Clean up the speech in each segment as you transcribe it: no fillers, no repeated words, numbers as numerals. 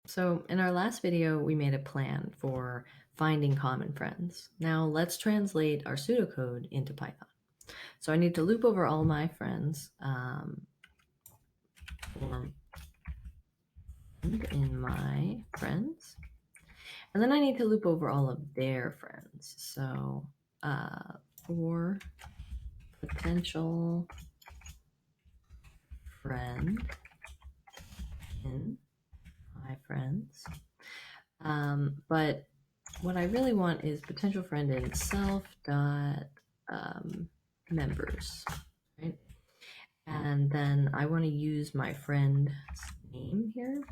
So in our last video, we made a plan for finding common friends. Now let's translate our pseudocode into Python. So I need to loop over all my friends in my friends. And then I need to loop over all of their friends. So for potential friend in my friends. But what I really want is potential friend in self dot members, right? And then I want to use my friend's name here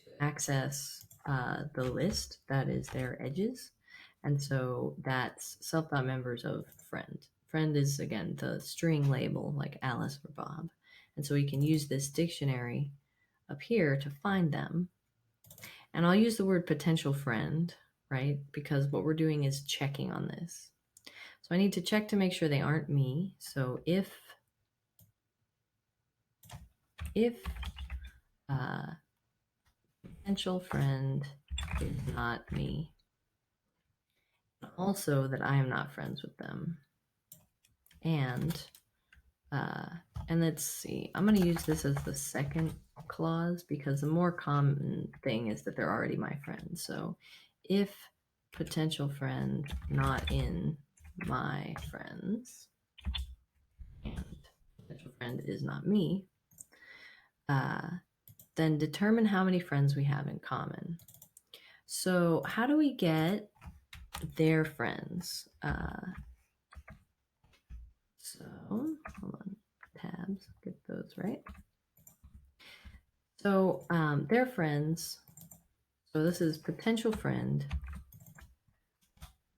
to access the list that is their edges. And so that's self dot members of friend. Friend is, again, the string label like Alice or Bob. And so we can use this dictionary up here to find them. And I'll use the word potential friend, right? Because what we're doing is checking on this. So I need to check to make sure they aren't me. So if potential friend is not me, also that I am not friends with them. And let's see, I'm going to use this as the second clause because the more common thing is that they're already my friends. So if potential friend not in my friends and potential friend is not me, then determine how many friends we have in common. So how do we get their friends? So hold on, tabs, get those right. So their friends, so this is potential friend,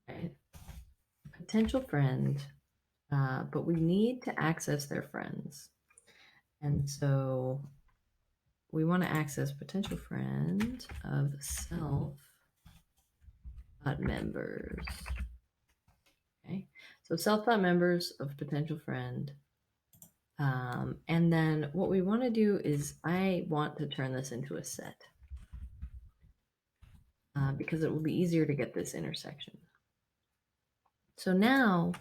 right? Potential friend, but we need to access their friends. And so we want to access potential friend of self members. Okay, so self members of potential friend. And then what we want to do is I want to turn this into a set because it will be easier to get this intersection. So now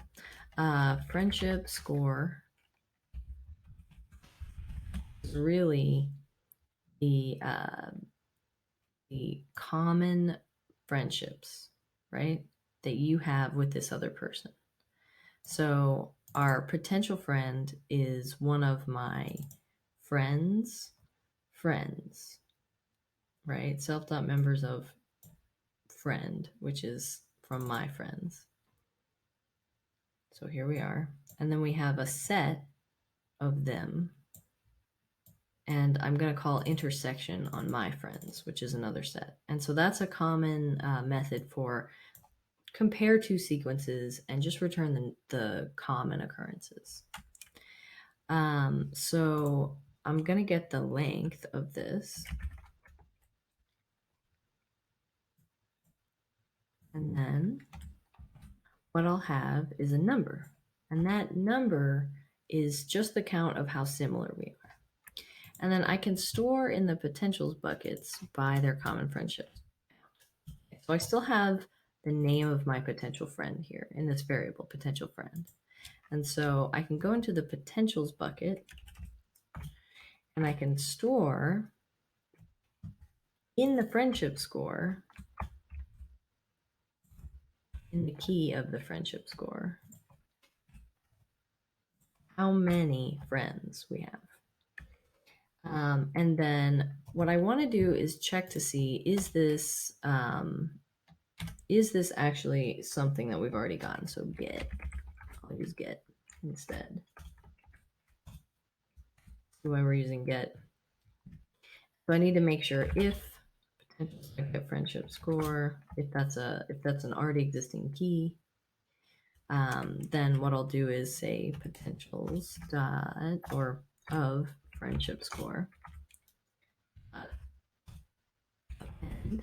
friendship score is really the common friendships, right, that you have with this other person. So our potential friend is one of my friends, right? Self.members of friend, which is from my friends. So here we are. And then we have a set of them. And I'm going to call intersection on my friends, which is another set. And so that's a common method for compare two sequences and just return the common occurrences. So I'm going to get the length of this. And then what I'll have is a number. And that number is just the count of how similar we are. And then I can store in the potentials buckets by their common friendships. So I still have the name of my potential friend here in this variable, potential friend. And so I can go into the potentials bucket and I can store in the friendship score, in the key of the friendship score, how many friends we have. And then what I want to do is check to see, is this actually something that we've already gotten? So get, I'll use get instead. See why we're using get. So I need to make sure if potential get friendship score, if that's an already existing key, then what I'll do is say potentials dot or of friendship score append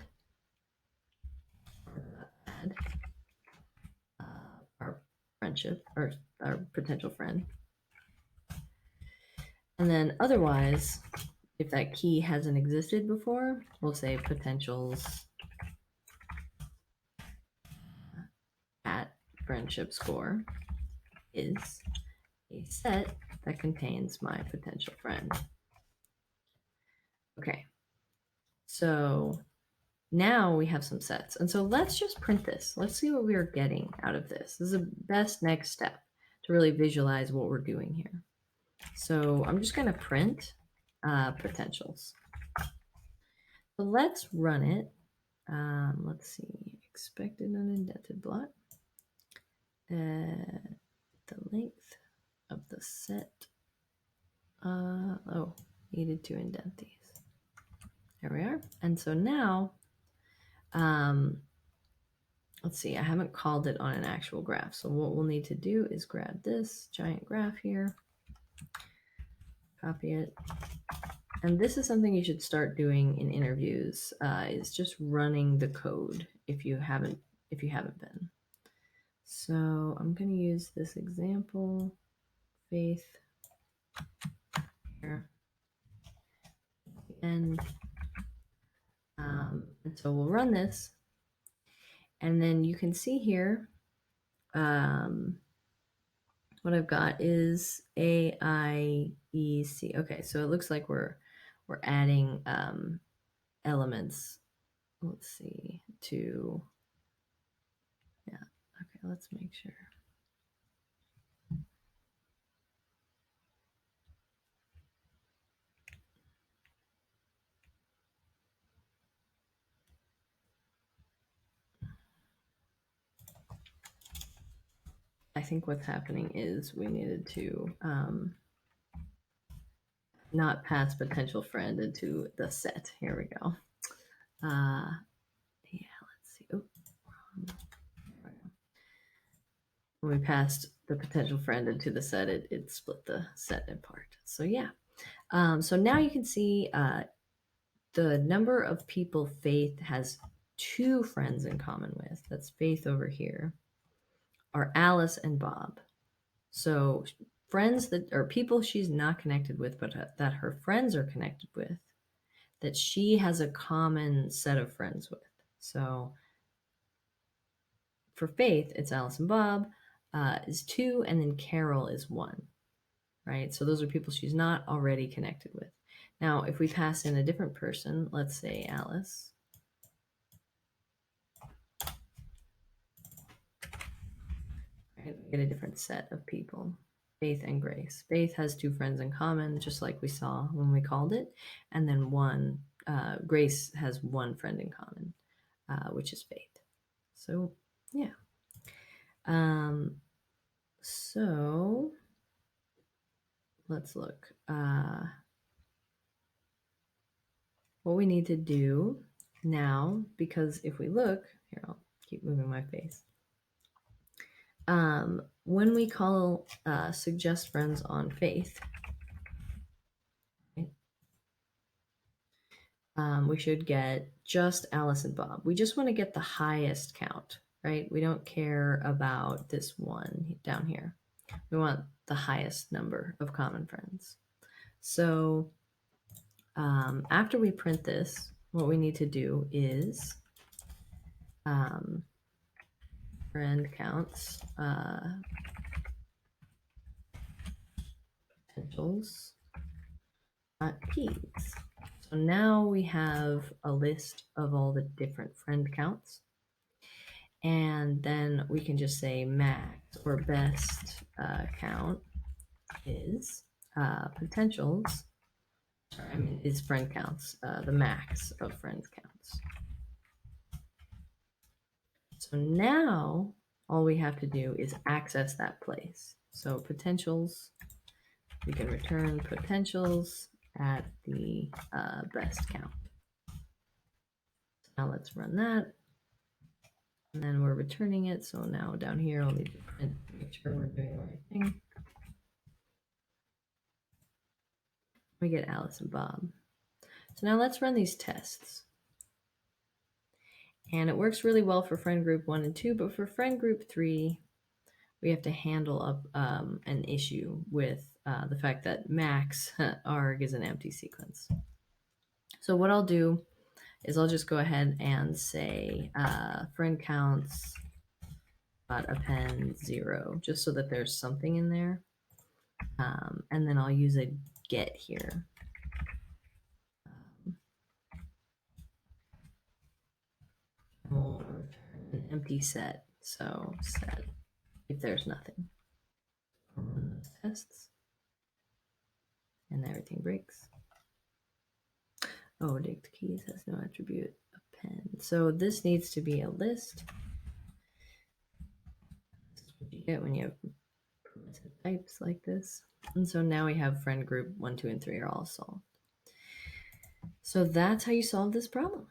add our friendship or our potential friend. And then otherwise, if that key hasn't existed before, we'll say potentials at friendship score is a set that contains my potential friend. Okay, so now we have some sets. And so let's just print this. Let's see what we're getting out of this. This is the best next step to really visualize what we're doing here. So I'm just going to print potentials. So let's run it. Let's see, expected unindented block. The length of the set. Oh, needed to indent these. There we are. And so now, let's see, I haven't called it on an actual graph. So what we'll need to do is grab this giant graph here, copy it. And this is something you should start doing in interviews, is just running the code if you haven't been. So I'm going to use this example, Faith, here, and so we'll run this, and then you can see here what I've got is AIEC. Okay, so it looks like we're adding elements. Let's see, to, yeah, okay, let's make sure. I think what's happening is we needed to not pass potential friend into the set. Here we go. Yeah, let's see. Oh, when we passed the potential friend into the set, it split the set apart. So yeah. So now you can see the number of people Faith has 2 friends in common with. That's Faith over here. Are Alice and Bob. So friends that are people she's not connected with, but that her friends are connected with, that she has a common set of friends with. So for Faith, it's Alice and Bob is 2, and then Carol is 1, right? So those are people she's not already connected with. Now, if we pass in a different person, let's say Alice, right, we get a different set of people. Faith and Grace. Faith has 2 friends in common, just like we saw when we called it. And then Grace has 1 friend in common, which is Faith. So, yeah. So let's look. What we need to do now, because if we look, here, I'll keep moving my face. When we call suggest friends on Faith, right, we should get just Alice and Bob. We just want to get the highest count, right? We don't care about this one down here. We want the highest number of common friends. So after we print this, what we need to do is friend counts potentials keys. So now we have a list of all the different friend counts. And then we can just say max or best count is potentials. Sorry, I mean, is friend counts, the max of friend counts. So now all we have to do is access that place. So potentials, we can return potentials at the best count. So now let's run that. And then we're returning it. So now down here, I'll need to print, make sure we're doing the right thing. We get Alice and Bob. So now let's run these tests. And it works really well for friend group 1 and 2, but for friend group 3, we have to handle up an issue with the fact that max arg is an empty sequence. So what I'll do is I'll just go ahead and say friend counts append 0, just so that there's something in there. And then I'll use a get here. We'll return an empty set. So set if there's nothing. Run those tests. And everything breaks. Oh, dict keys has no attribute append. So this needs to be a list. This is what you get when you have primitive types like this. And so now we have friend group 1, 2, and 3 are all solved. So that's how you solve this problem.